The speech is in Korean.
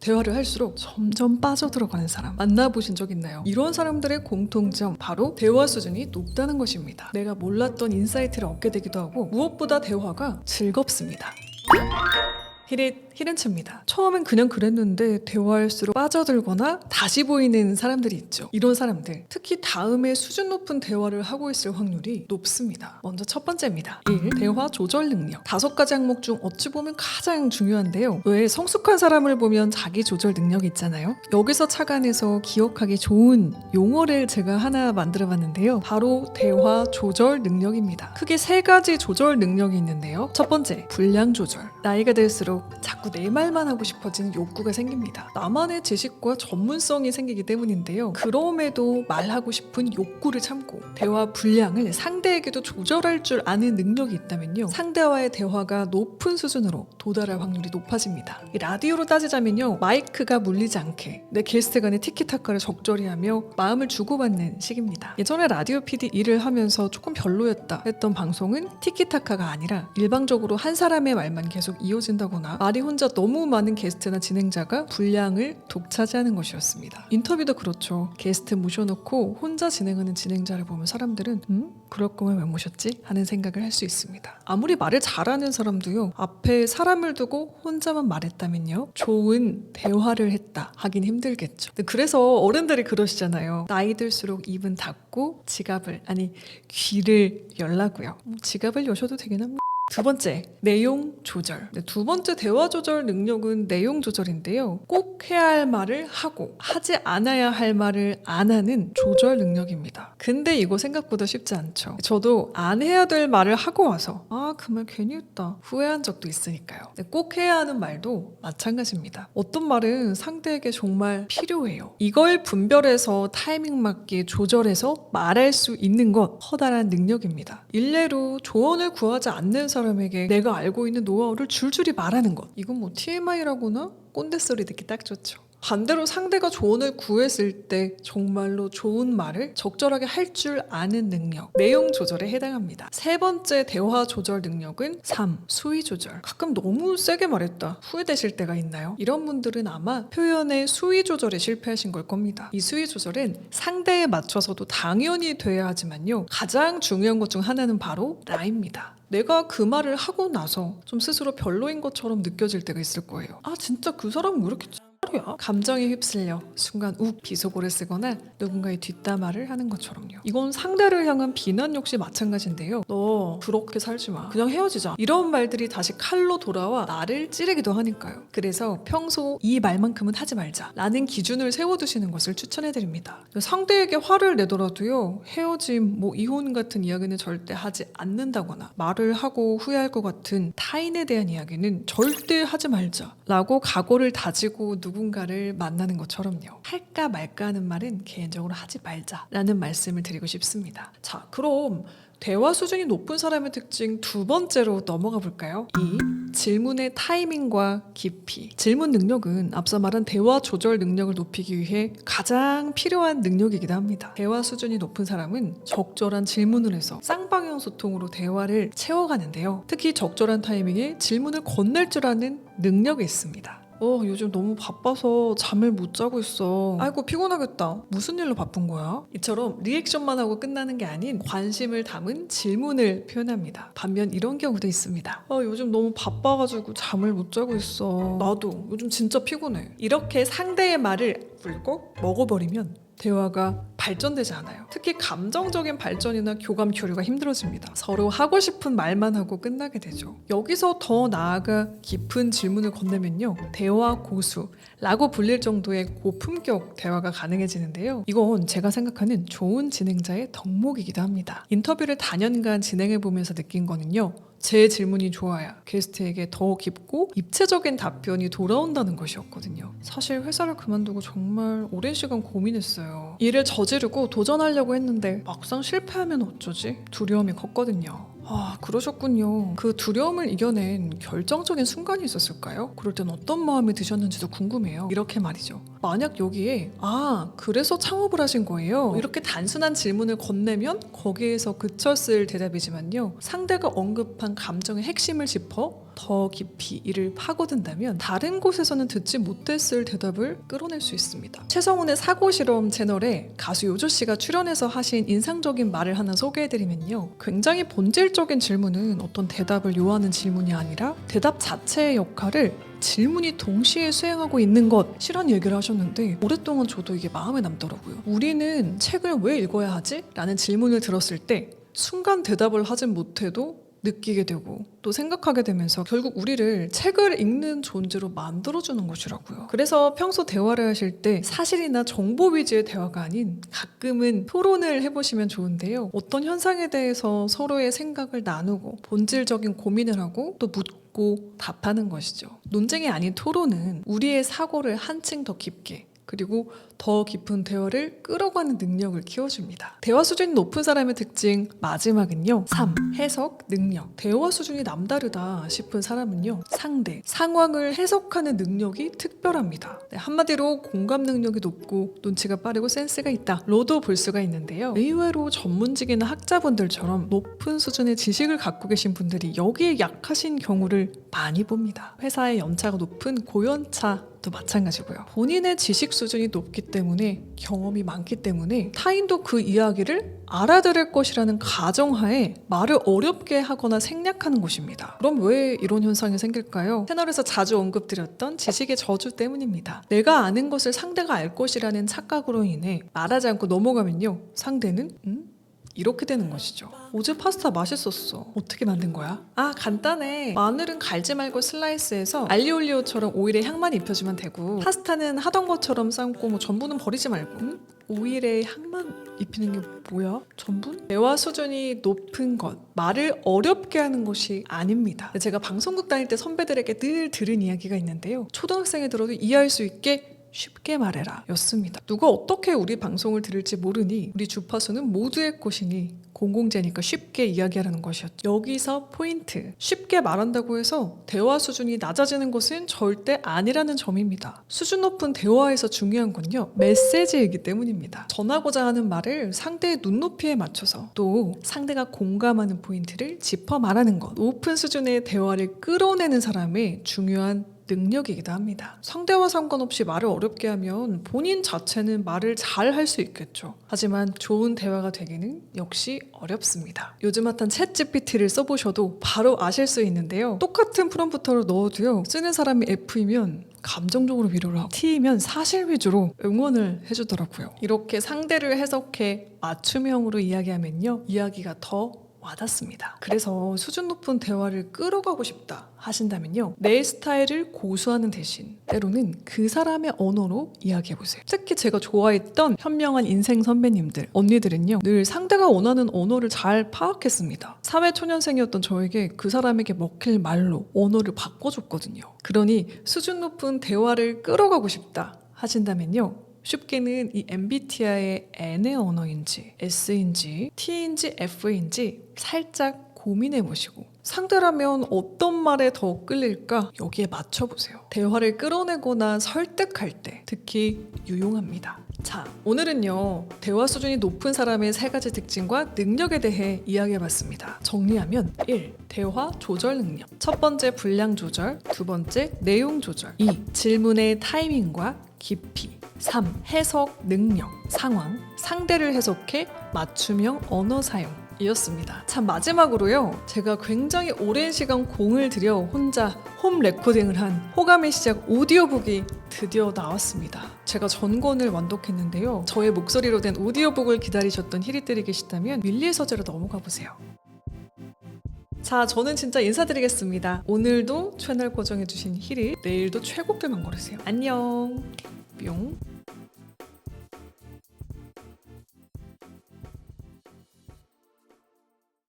대화를 할수록 점점 빠져들어가는 사람 만나보신 적 있나요? 이런 사람들의 공통점 바로 대화 수준이 높다는 것입니다. 내가 몰랐던 인사이트를 얻게 되기도 하고 무엇보다 대화가 즐겁습니다. 히렌츠입니다. 처음엔 그냥 그랬는데 대화할수록 빠져들거나 다시 보이는 사람들이 있죠. 이런 사람들 특히 다음에 수준 높은 대화를 하고 있을 확률이 높습니다. 먼저 첫 번째입니다. 1. 대화 조절 능력. 5가지 항목 중 어찌 보면 가장 중요한데요. 왜 성숙한 사람을 보면 자기 조절 능력이 있잖아요. 여기서 착안해서 기억하기 좋은 용어를 제가 하나 만들어봤는데요. 바로 대화 조절 능력입니다. 크게 3가지 조절 능력이 있는데요. 첫 번째, 분량 조절. 나이가 들수록 자꾸 내 말만 하고 싶어지는 욕구가 생깁니다. 나만의 지식과 전문성이 생기기 때문인데요. 그럼에도 말하고 싶은 욕구를 참고 대화 분량을 상대에게도 조절할 줄 아는 능력이 있다면요. 상대와의 대화가 높은 수준으로 도달할 확률이 높아집니다. 라디오로 따지자면요. 마이크가 물리지 않게 내 게스트 간의 티키타카를 적절히 하며 마음을 주고받는 식입니다. 예전에 라디오 PD 일을 하면서 조금 별로였다 했던 방송은 티키타카가 아니라 일방적으로 한 사람의 말만 계속 이어진다거나 말이 혼자 너무 많은 게스트나 진행자가 분량을 독차지하는 것이었습니다. 인터뷰도 그렇죠. 게스트 모셔놓고 혼자 진행하는 진행자를 보면 사람들은 그럴 거면 왜 모셨지? 하는 생각을 할 수 있습니다. 아무리 말을 잘하는 사람도요. 앞에 사람을 두고 혼자만 말했다면요. 좋은 대화를 했다 하긴 힘들겠죠. 그래서 어른들이 그러시잖아요. 나이 들수록 입은 닫고 귀를 열라고요. 지갑을 여셔도 되긴 합니다. 두 번째, 내용 조절. 두 번째 대화 조절 능력은 내용 조절인데요. 꼭 해야 할 말을 하고 하지 않아야 할 말을 안 하는 조절 능력입니다. 근데 이거 생각보다 쉽지 않죠. 저도 안 해야 될 말을 하고 와서 그 말 괜히 했다 후회한 적도 있으니까요. 꼭 해야 하는 말도 마찬가지입니다. 어떤 말은 상대에게 정말 필요해요. 이걸 분별해서 타이밍 맞게 조절해서 말할 수 있는 것 커다란 능력입니다. 일례로 조언을 구하지 않는 사람에게 내가 알고 있는 노하우를 줄줄이 말하는 것. 이건 뭐 TMI라거나 꼰대 소리 듣기 딱 좋죠. 반대로 상대가 조언을 구했을 때 정말로 좋은 말을 적절하게 할 줄 아는 능력, 내용 조절에 해당합니다. 세 번째 대화 조절 능력은 3. 수위 조절. 가끔 너무 세게 말했다 후회되실 때가 있나요? 이런 분들은 아마 표현의 수위 조절에 실패하신 걸 겁니다. 이 수위 조절은 상대에 맞춰서도 당연히 돼야 하지만요. 가장 중요한 것 중 하나는 바로 나입니다. 내가 그 말을 하고 나서 좀 스스로 별로인 것처럼 느껴질 때가 있을 거예요. 진짜 그 사람은 왜 이렇게 야? 감정에 휩쓸려 순간 비속어를 쓰거나 누군가의 뒷담화를 하는 것처럼요. 이건 상대를 향한 비난 역시 마찬가지인데요. 너 그렇게 살지 마. 그냥 헤어지자. 이런 말들이 다시 칼로 돌아와 나를 찌르기도 하니까요. 그래서 평소 이 말만큼은 하지 말자 라는 기준을 세워두시는 것을 추천해드립니다. 상대에게 화를 내더라도요. 헤어짐, 이혼 같은 이야기는 절대 하지 않는다거나 말을 하고 후회할 것 같은 타인에 대한 이야기는 절대 하지 말자 라고 각오를 다지고 누군가를 만나는 것처럼요. 할까 말까 하는 말은 개인적으로 하지 말자라는 말씀을 드리고 싶습니다. 자, 그럼 대화 수준이 높은 사람의 특징 두 번째로 넘어가 볼까요? 2. 질문의 타이밍과 깊이. 질문 능력은 앞서 말한 대화 조절 능력을 높이기 위해 가장 필요한 능력이기도 합니다. 대화 수준이 높은 사람은 적절한 질문을 해서 쌍방향 소통으로 대화를 채워가는데요. 특히 적절한 타이밍에 질문을 건넬 줄 아는 능력이 있습니다. 요즘 너무 바빠서 잠을 못 자고 있어. 아이고 피곤하겠다. 무슨 일로 바쁜 거야? 이처럼 리액션만 하고 끝나는 게 아닌 관심을 담은 질문을 표현합니다. 반면 이런 경우도 있습니다. 요즘 너무 바빠가지고 잠을 못 자고 있어. 나도 요즘 진짜 피곤해. 이렇게 상대의 말을 꿀꺽 먹어버리면 대화가 발전되지 않아요. 특히 감정적인 발전이나 교감 교류가 힘들어집니다. 서로 하고 싶은 말만 하고 끝나게 되죠. 여기서 더 나아가 깊은 질문을 건네면요. 대화 고수라고 불릴 정도의 고품격 대화가 가능해지는데요. 이건 제가 생각하는 좋은 진행자의 덕목이기도 합니다. 인터뷰를 다년간 진행해보면서 느낀 거는요. 제 질문이 좋아야 게스트에게 더 깊고 입체적인 답변이 돌아온다는 것이었거든요. 사실 회사를 그만두고 정말 오랜 시간 고민했어요. 일을 저지르고 도전하려고 했는데 막상 실패하면 어쩌지? 두려움이 컸거든요. 그러셨군요. 그 두려움을 이겨낸 결정적인 순간이 있었을까요? 그럴 땐 어떤 마음이 드셨는지도 궁금해요. 이렇게 말이죠. 만약 여기에 그래서 창업을 하신 거예요? 이렇게 단순한 질문을 건네면 거기에서 그쳤을 대답이지만요. 상대가 언급한 감정의 핵심을 짚어 더 깊이 이를 파고든다면 다른 곳에서는 듣지 못했을 대답을 끌어낼 수 있습니다. 최성훈의 사고실험 채널에 가수 요조씨가 출연해서 하신 인상적인 말을 하나 소개해드리면요. 굉장히 본질적인 질문은 어떤 대답을 요하는 질문이 아니라 대답 자체의 역할을 질문이 동시에 수행하고 있는 것이란 얘기를 하셨는데 오랫동안 저도 이게 마음에 남더라고요. 우리는 책을 왜 읽어야 하지? 라는 질문을 들었을 때 순간 대답을 하진 못해도 느끼게 되고 또 생각하게 되면서 결국 우리를 책을 읽는 존재로 만들어주는 것이라고요. 그래서 평소 대화를 하실 때 사실이나 정보 위주의 대화가 아닌 가끔은 토론을 해보시면 좋은데요. 어떤 현상에 대해서 서로의 생각을 나누고 본질적인 고민을 하고 또 묻고 답하는 것이죠. 논쟁이 아닌 토론은 우리의 사고를 한층 더 깊게 그리고 더 깊은 대화를 끌어가는 능력을 키워줍니다. 대화 수준이 높은 사람의 특징 마지막은요. 3. 해석, 능력. 대화 수준이 남다르다 싶은 사람은요. 상대, 상황을 해석하는 능력이 특별합니다. 네, 한마디로 공감 능력이 높고 눈치가 빠르고 센스가 있다 로도 볼 수가 있는데요. 의외로 전문직이나 학자분들처럼 높은 수준의 지식을 갖고 계신 분들이 여기에 약하신 경우를 많이 봅니다. 회사의 연차가 높은 고연차 도 마찬가지고요. 본인의 지식 수준이 높기 때문에 경험이 많기 때문에 타인도 그 이야기를 알아들을 것이라는 가정하에 말을 어렵게 하거나 생략하는 것입니다. 그럼 왜 이런 현상이 생길까요? 채널에서 자주 언급드렸던 지식의 저주 때문입니다. 내가 아는 것을 상대가 알 것이라는 착각으로 인해 말하지 않고 넘어가면요. 상대는 이렇게 되는 것이죠. 어제 파스타 맛있었어. 어떻게 만든 거야? 아, 간단해. 마늘은 갈지 말고 슬라이스해서 알리올리오처럼 오일에 향만 입혀주면 되고 파스타는 하던 것처럼 삶고 뭐 전분은 버리지 말고 오일에 향만 입히는 게 뭐야? 전분? 대화 수준이 높은 것, 말을 어렵게 하는 것이 아닙니다. 제가 방송국 다닐 때 선배들에게 늘 들은 이야기가 있는데요. 초등학생이 들어도 이해할 수 있게 쉽게 말해라 였습니다. 누가 어떻게 우리 방송을 들을지 모르니 우리 주파수는 모두의 것이니 공공재니까 쉽게 이야기하라는 것이었죠. 여기서 포인트. 쉽게 말한다고 해서 대화 수준이 낮아지는 것은 절대 아니라는 점입니다. 수준 높은 대화에서 중요한 건요. 메시지이기 때문입니다. 전하고자 하는 말을 상대의 눈높이에 맞춰서 또 상대가 공감하는 포인트를 짚어 말하는 것. 높은 수준의 대화를 끌어내는 사람의 중요한 능력이기도 합니다. 상대와 상관없이 말을 어렵게 하면 본인 자체는 말을 잘 할 수 있겠죠. 하지만 좋은 대화가 되기는 역시 어렵습니다. 요즘 핫한 챗 GPT를 써보셔도 바로 아실 수 있는데요. 똑같은 프롬프터를 넣어도요. 쓰는 사람이 F이면 감정적으로 위로를 하고 T이면 사실 위주로 응원을 해주더라고요. 이렇게 상대를 해석해 맞춤형으로 이야기하면요. 이야기가 더 와닿습니다. 그래서 수준 높은 대화를 끌어가고 싶다 하신다면요. 내 스타일을 고수하는 대신 때로는 그 사람의 언어로 이야기해보세요. 특히 제가 좋아했던 현명한 인생 선배님들, 언니들은요. 늘 상대가 원하는 언어를 잘 파악했습니다. 사회초년생이었던 저에게 그 사람에게 먹힐 말로 언어를 바꿔줬거든요. 그러니 수준 높은 대화를 끌어가고 싶다 하신다면요. 쉽게는 이 MBTI의 N의 언어인지 S인지 T인지 F인지 살짝 고민해보시고 상대라면 어떤 말에 더 끌릴까 여기에 맞춰보세요. 대화를 끌어내거나 설득할 때 특히 유용합니다. 자, 오늘은요. 대화 수준이 높은 사람의 3가지 특징과 능력에 대해 이야기해봤습니다. 정리하면 1. 대화 조절 능력. 첫 번째 분량 조절, 두 번째 내용 조절, 2. 질문의 타이밍과 깊이, 3. 해석 능력, 상황, 상대를 해석해 맞춤형 언어 사용 이었습니다. 참 마지막으로요. 제가 굉장히 오랜 시간 공을 들여 혼자 홈 레코딩을 한 호감의 시작 오디오북이 드디어 나왔습니다. 제가 전권을 완독했는데요. 저의 목소리로 된 오디오북을 기다리셨던 히리들이 계시다면 밀리의 서재로 넘어가 보세요. 자, 저는 진짜 인사드리겠습니다. 오늘도 채널 고정해주신 히리, 내일도 최고들만 고르세요. 안녕. 뿅.